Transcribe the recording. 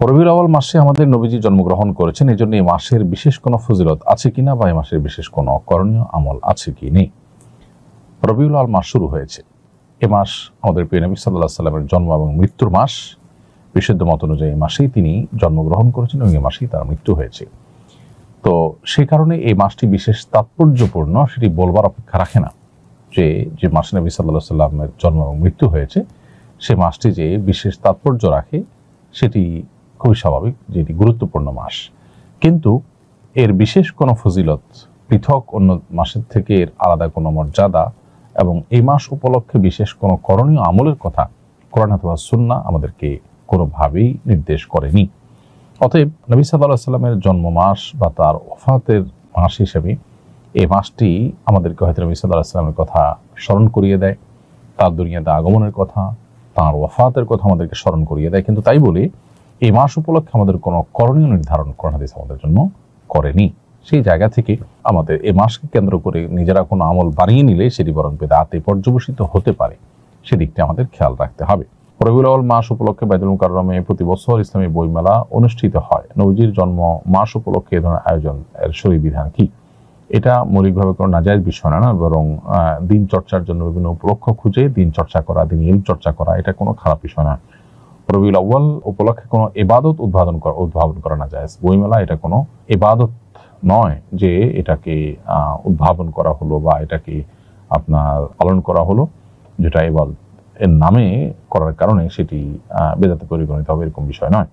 রবিউল আউয়াল মাসে আমাদের নবীজি জন্মগ্রহণ করেছেন, এই জন্য এই মাসের বিশেষ কোনো ফজিলত আছে কিনা বা এই মাসের বিশেষ কোনো করণীয় আমল আছে কি নেই। রবিউল আউয়াল মাস শুরু হয়েছে। এ মাস আমাদের প্রিয় নবী সাল্লাল্লাহু আলাইহি সাল্লামের জন্ম এবং মৃত্যুর মাস। বিশুদ্ধ মত অনুযায়ী এই মাসেই তিনি জন্মগ্রহণ করেছেন এবং এই মাসেই তার মৃত্যু হয়েছে। তো সেই কারণে এই মাসটি বিশেষ তাৎপর্যপূর্ণ, সেটি বলবার অপেক্ষা রাখে না যে যে মাসে নবী সাল্লাল্লাহু আলাইহি সাল্লামের জন্ম এবং মৃত্যু হয়েছে সে মাসটি যে বিশেষ তাৎপর্য রাখে সেটি খুবই স্বাভাবিক, যেটি গুরুত্বপূর্ণ মাস। কিন্তু এর বিশেষ কোনো ফজিলত, পৃথক অন্য মাসের থেকে এর আলাদা কোনো মর্যাদা এবং এই মাস উপলক্ষে বিশেষ কোনো করণীয় আমলের কথা কোরআন অথবা সুন্নাহ আমাদেরকে কোনোভাবেই নির্দেশ করেনি। অতএব নবী সাল্লাল্লাহু আলাইহি সাল্লামের জন্ম মাস বা তার ওফাতের মাস হিসেবে এই মাসটি আমাদেরকে হয়তো নবী সাল্লাল্লাহু আলাইহি সাল্লামের কথা স্মরণ করিয়ে দেয়, তার দুনিয়াতে আগমনের কথা, তার ওফাতের কথা আমাদেরকে স্মরণ করিয়ে দেয়। কিন্তু তাই বলে এই মাস উপলক্ষে আমাদের কোনো করণীয় নির্ধারণ কোরআন হাদিস আমাদের জন্য করেনি। সেই জায়গা থেকে আমাদের এই মাসকে কেন্দ্র করে নিজেরা কোনো আমল বানিয়ে নিলে সেটি বরং বিদআতে পর্যবসিত হতে পারে, সেদিকটি আমাদের খেয়াল রাখতে হবে। রবিউল আউয়াল মাস উপলক্ষে বাইতুল মুকাররমে প্রতি বছর ইসলামী বইমেলা অনুষ্ঠিত হয়। নবীজির জন্ম মাস উপলক্ষে এ ধরনের আয়োজন এর শরীয়ী বিধান কি? এটা মৌলিকভাবে কোনো নাজায়েজ বিষয় না, বরং দিন চর্চার জন্য বিভিন্ন উপলক্ষ খুঁজে দিন চর্চা করা, দিন ইলম চর্চা করা, এটা কোনো খারাপ বিষয় না। রবিউল আউয়াল উপলক্ষে কোনো ইবাদত উদ্ভাবন করা না যায়। বইমেলা এটা কোনো ইবাদত নয় যে এটাকে উদ্ভাবন করা হলো বা এটাকে আপনার পালন করা হলো, যেটা ইবাদত এর নামে করার কারণে সেটি বেদাতে পরিগণিত হবে, এরকম বিষয় নয়।